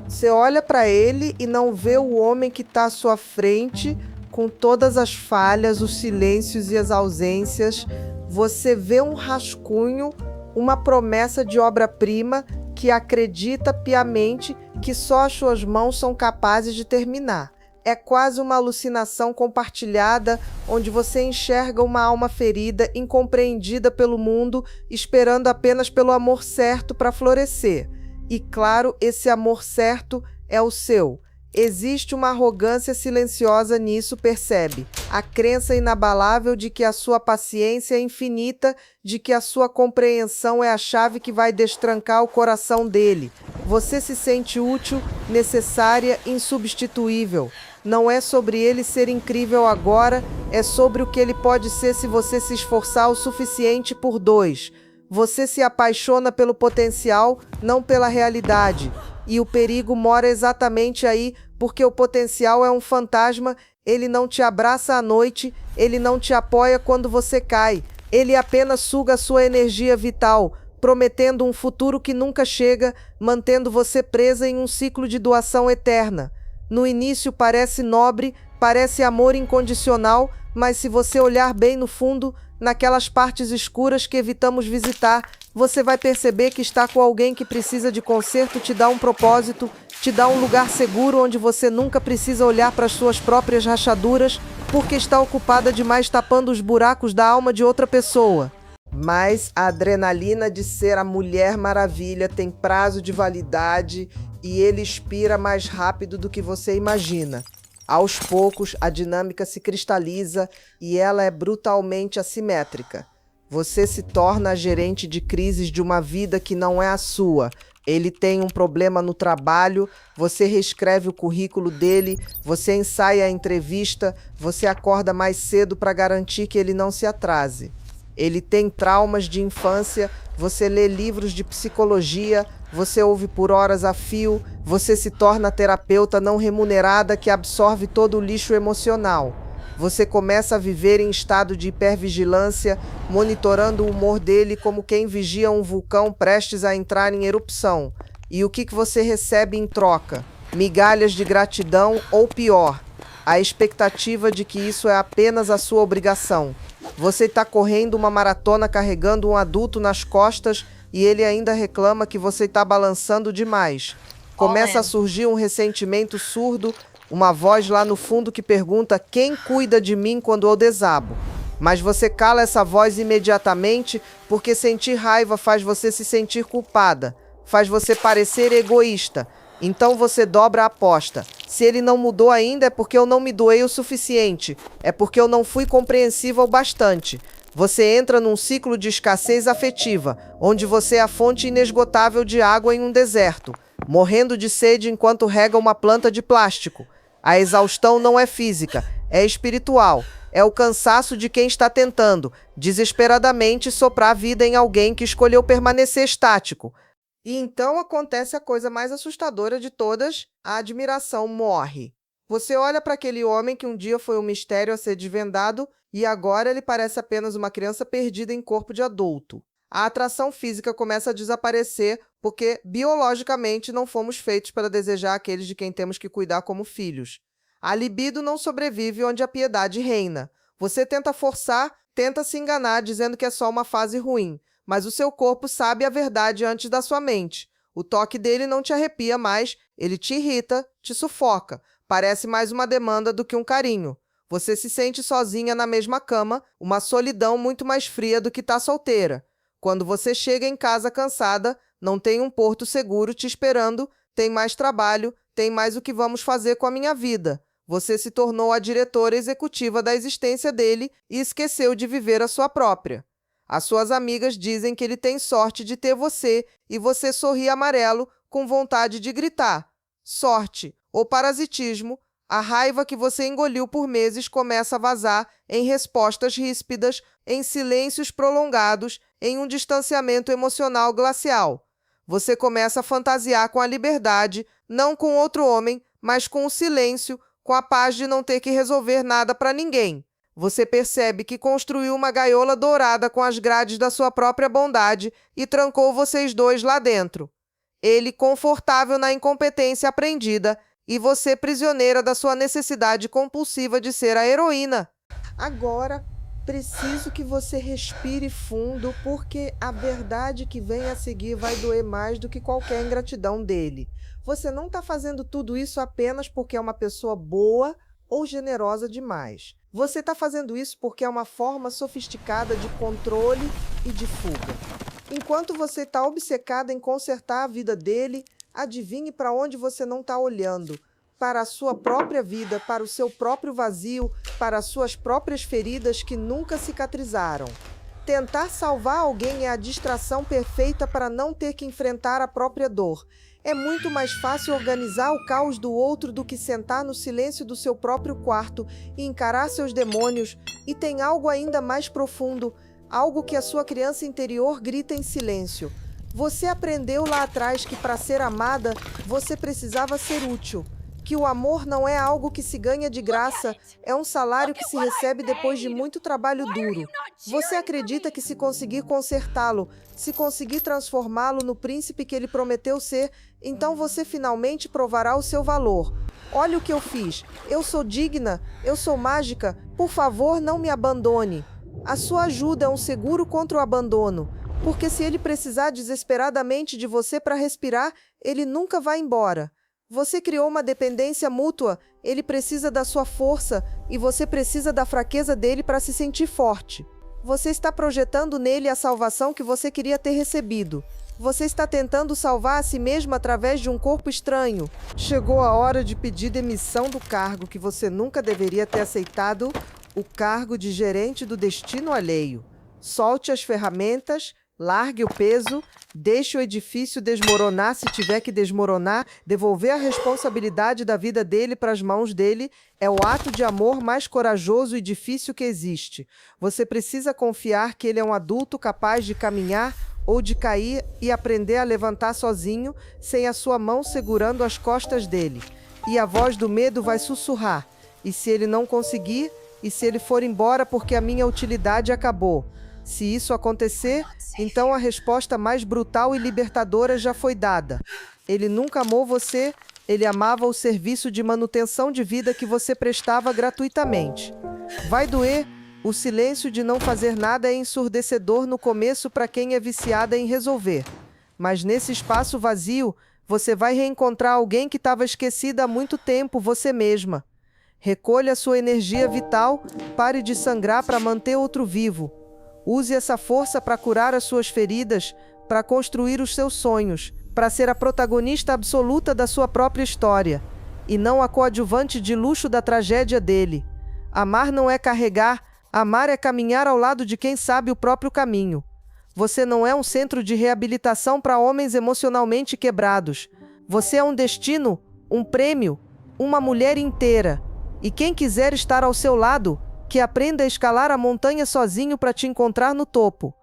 Você olha para ele e não vê o homem que está à sua frente, com todas as falhas, os silêncios e as ausências. Você vê um rascunho, uma promessa de obra-prima que acredita piamente que só as suas mãos são capazes de terminar. É quase uma alucinação compartilhada, onde você enxerga uma alma ferida, incompreendida pelo mundo, esperando apenas pelo amor certo para florescer. E claro, esse amor certo é o seu. Existe uma arrogância silenciosa nisso, percebe? A crença inabalável de que a sua paciência é infinita, de que a sua compreensão é a chave que vai destrancar o coração dele. Você se sente útil, necessária, insubstituível. Não é sobre ele ser incrível agora, é sobre o que ele pode ser se você se esforçar o suficiente por dois. Você se apaixona pelo potencial, não pela realidade. E o perigo mora exatamente aí, porque o potencial é um fantasma, ele não te abraça à noite, ele não te apoia quando você cai. Ele apenas suga a sua energia vital, prometendo um futuro que nunca chega, mantendo você presa em um ciclo de doação eterna. No início parece nobre, parece amor incondicional, mas se você olhar bem no fundo, naquelas partes escuras que evitamos visitar, você vai perceber que estar com alguém que precisa de conserto te dá um propósito, te dá um lugar seguro onde você nunca precisa olhar para as suas próprias rachaduras, porque está ocupada demais tapando os buracos da alma de outra pessoa. Mas a adrenalina de ser a Mulher Maravilha tem prazo de validade e ele expira mais rápido do que você imagina. Aos poucos, a dinâmica se cristaliza e ela é brutalmente assimétrica. Você se torna a gerente de crises de uma vida que não é a sua. Ele tem um problema no trabalho, você reescreve o currículo dele, você ensaia a entrevista, você acorda mais cedo para garantir que ele não se atrase. Ele tem traumas de infância, você lê livros de psicologia, você ouve por horas a fio, você se torna a terapeuta não remunerada que absorve todo o lixo emocional. Você começa a viver em estado de hipervigilância, monitorando o humor dele como quem vigia um vulcão prestes a entrar em erupção. E o que você recebe em troca? Migalhas de gratidão ou pior, a expectativa de que isso é apenas a sua obrigação. Você está correndo uma maratona carregando um adulto nas costas e ele ainda reclama que você está balançando demais. Começa a surgir um ressentimento surdo, uma voz lá no fundo que pergunta quem cuida de mim quando eu desabo. Mas você cala essa voz imediatamente porque sentir raiva faz você se sentir culpada, faz você parecer egoísta. Então você dobra a aposta. Se ele não mudou ainda é porque eu não me doei o suficiente, é porque eu não fui compreensiva o bastante. Você entra num ciclo de escassez afetiva, onde você é a fonte inesgotável de água em um deserto, morrendo de sede enquanto rega uma planta de plástico. A exaustão não é física, é espiritual. É o cansaço de quem está tentando, desesperadamente, soprar vida em alguém que escolheu permanecer estático. E então acontece a coisa mais assustadora de todas, a admiração morre. Você olha para aquele homem que um dia foi um mistério a ser desvendado e agora ele parece apenas uma criança perdida em corpo de adulto. A atração física começa a desaparecer porque, biologicamente, não fomos feitos para desejar aqueles de quem temos que cuidar como filhos. A libido não sobrevive onde a piedade reina. Você tenta forçar, tenta se enganar dizendo que é só uma fase ruim, mas o seu corpo sabe a verdade antes da sua mente. O toque dele não te arrepia mais, ele te irrita, te sufoca. Parece mais uma demanda do que um carinho. Você se sente sozinha na mesma cama, uma solidão muito mais fria do que tá solteira. Quando você chega em casa cansada, não tem um porto seguro te esperando, tem mais trabalho, tem mais o que vamos fazer com a minha vida. Você se tornou a diretora executiva da existência dele e esqueceu de viver a sua própria. As suas amigas dizem que ele tem sorte de ter você e você sorri amarelo com vontade de gritar. Sorte ou parasitismo, a raiva que você engoliu por meses começa a vazar em respostas ríspidas, em silêncios prolongados, em um distanciamento emocional glacial. Você começa a fantasiar com a liberdade, não com outro homem, mas com o silêncio, com a paz de não ter que resolver nada para ninguém. Você percebe que construiu uma gaiola dourada com as grades da sua própria bondade e trancou vocês dois lá dentro. Ele confortável na incompetência aprendida e você prisioneira da sua necessidade compulsiva de ser a heroína. Agora, preciso que você respire fundo, porque a verdade que vem a seguir vai doer mais do que qualquer ingratidão dele. Você não está fazendo tudo isso apenas porque é uma pessoa boa ou generosa demais. Você está fazendo isso porque é uma forma sofisticada de controle e de fuga. Enquanto você está obcecada em consertar a vida dele, adivinhe para onde você não está olhando. Para a sua própria vida, para o seu próprio vazio, para as suas próprias feridas que nunca cicatrizaram. Tentar salvar alguém é a distração perfeita para não ter que enfrentar a própria dor. É muito mais fácil organizar o caos do outro do que sentar no silêncio do seu próprio quarto e encarar seus demônios. E tem algo ainda mais profundo, algo que a sua criança interior grita em silêncio. Você aprendeu lá atrás que para ser amada, você precisava ser útil. Que o amor não é algo que se ganha de graça, é um salário que se recebe depois de muito trabalho duro. Você acredita que se conseguir consertá-lo, se conseguir transformá-lo no príncipe que ele prometeu ser, então você finalmente provará o seu valor. Olha o que eu fiz. Eu sou digna, eu sou mágica. Por favor, não me abandone. A sua ajuda é um seguro contra o abandono, porque se ele precisar desesperadamente de você para respirar, ele nunca vai embora. Você criou uma dependência mútua, ele precisa da sua força e você precisa da fraqueza dele para se sentir forte. Você está projetando nele a salvação que você queria ter recebido. Você está tentando salvar a si mesmo através de um corpo estranho. Chegou a hora de pedir demissão do cargo que você nunca deveria ter aceitado, o cargo de gerente do destino alheio. Solte as ferramentas, largue o peso, deixe o edifício desmoronar se tiver que desmoronar, devolver a responsabilidade da vida dele para as mãos dele é o ato de amor mais corajoso e difícil que existe. Você precisa confiar que ele é um adulto capaz de caminhar ou de cair e aprender a levantar sozinho, sem a sua mão segurando as costas dele. E a voz do medo vai sussurrar. E se ele não conseguir? E se ele for embora porque a minha utilidade acabou? Se isso acontecer, então a resposta mais brutal e libertadora já foi dada. Ele nunca amou você, ele amava o serviço de manutenção de vida que você prestava gratuitamente. Vai doer, o silêncio de não fazer nada é ensurdecedor no começo para quem é viciada em resolver. Mas nesse espaço vazio, você vai reencontrar alguém que estava esquecida há muito tempo, você mesma. Recolha sua energia vital, pare de sangrar para manter outro vivo. Use essa força para curar as suas feridas, para construir os seus sonhos, para ser a protagonista absoluta da sua própria história, e não a coadjuvante de luxo da tragédia dele. Amar não é carregar, amar é caminhar ao lado de quem sabe o próprio caminho. Você não é um centro de reabilitação para homens emocionalmente quebrados. Você é um destino, um prêmio, uma mulher inteira. E quem quiser estar ao seu lado, que aprenda a escalar a montanha sozinho para te encontrar no topo.